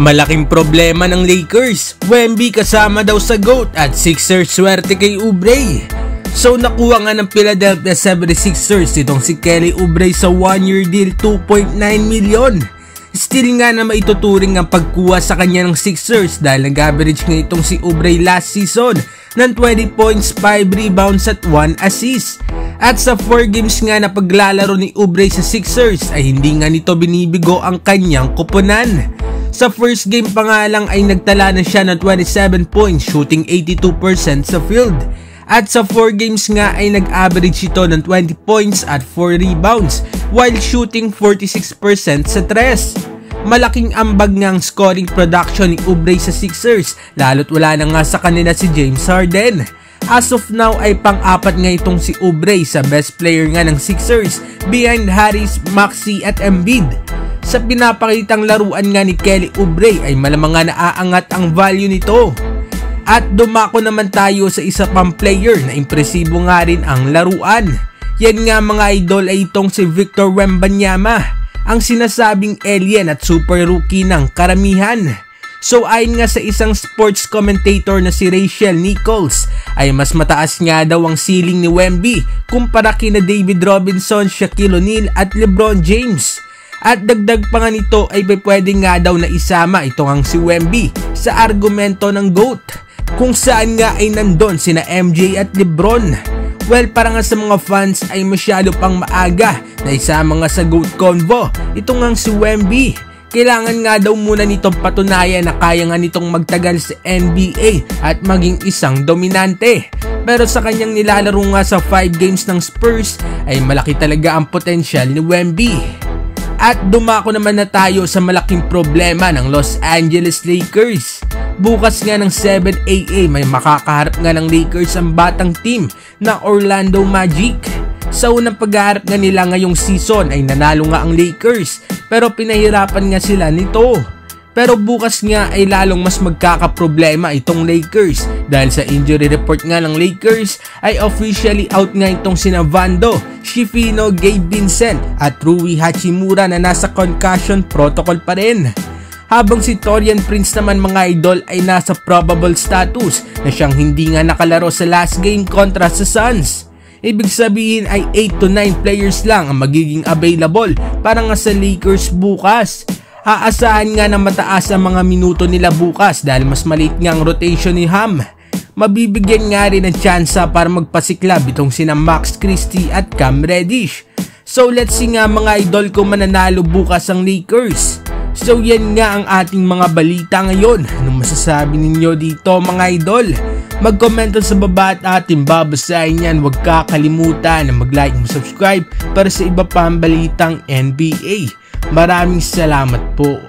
Malaking problema ng Lakers, Wemby kasama daw sa GOAT at Sixers swerte kay Oubre. So nakuha nga ng Philadelphia 76ers itong si Kelly Oubre sa 1-year deal 2.9 million. Still nga na maituturing ang pagkuha sa kanya ng Sixers dahil nag-average nga itong si Oubre last season ng 20 points, 5 rebounds at 1 assist. At sa 4 games nga na paglalaro ni Oubre sa Sixers ay hindi nga nito binibigo ang kanyang kuponan. Sa first game pa nga lang ay nagtala na siya ng 27 points, shooting 82% sa field. At sa 4 games nga ay nag-average ito ng 20 points at 4 rebounds while shooting 46% sa 3. Malaking ambag nga ang scoring production ni Oubre sa Sixers lalo't wala na nga sa kanila si James Harden. As of now ay pang-apat nga itong si Oubre sa best player nga ng Sixers behind Harris, Maxey at Embiid. Sa pinapakitang laruan nga ni Kelly Oubre ay malamang nga naaangat ang value nito. At dumako naman tayo sa isa pang player na impresibo nga rin ang laruan. Yan nga mga idol ay itong si Victor Wembanyama, ang sinasabing alien at super rookie ng karamihan. So ayon nga sa isang sports commentator na si Rachel Nichols ay mas mataas nga daw ang ceiling ni Wemby kumpara kina David Robinson, Shaquille O'Neal at LeBron James. At dagdag pa nga nito ay pwede nga daw na isama itong ang si Wemby sa argumento ng GOAT kung saan nga ay nandun sina MJ at LeBron. Well, para nga sa mga fans ay masyado pang maaga na isama nga sa GOAT convo itong ang si Wemby. Kailangan nga daw muna nitong patunayan na kaya nga nitong magtagal sa NBA at maging isang dominante. Pero sa kanyang nilalaro nga sa 5 games ng Spurs ay malaki talaga ang potensyal ni Wemby. At dumako naman na tayo sa malaking problema ng Los Angeles Lakers. Bukas nga ng 7 AM may makakaharap nga ng Lakers ang batang team na Orlando Magic. Sa unang paghaharap nga nila ngayong season ay nanalo nga ang Lakers pero pinahirapan nga sila nito. Pero bukas nga ay lalong mas magkakaproblema itong Lakers dahil sa injury report nga ng Lakers ay officially out nga itong sina Vando, Schifino, Gabe Vincent at Rui Hachimura na nasa concussion protocol pa rin. Habang si Taurean Prince naman mga idol ay nasa probable status na siyang hindi nga nakalaro sa last game kontra sa Suns. Ibig sabihin ay 8 to 9 players lang ang magiging available para nga sa Lakers bukas. Aasahan nga na mataas ang mga minuto nila bukas dahil mas maliit nga ang rotation ni Ham. Mabibigyan nga rin ng tsansa para magpasiklab itong sina Max Christie at Cam Reddish. So let's see nga mga idol kung mananalo bukas ang Lakers. So yan nga ang ating mga balita ngayon. Anong masasabi ninyo dito mga idol? Mag-comment sa baba at ating babasahin yan. Huwag kakalimutan na mag-like and subscribe para sa iba pang balitang NBA. Maraming salamat po.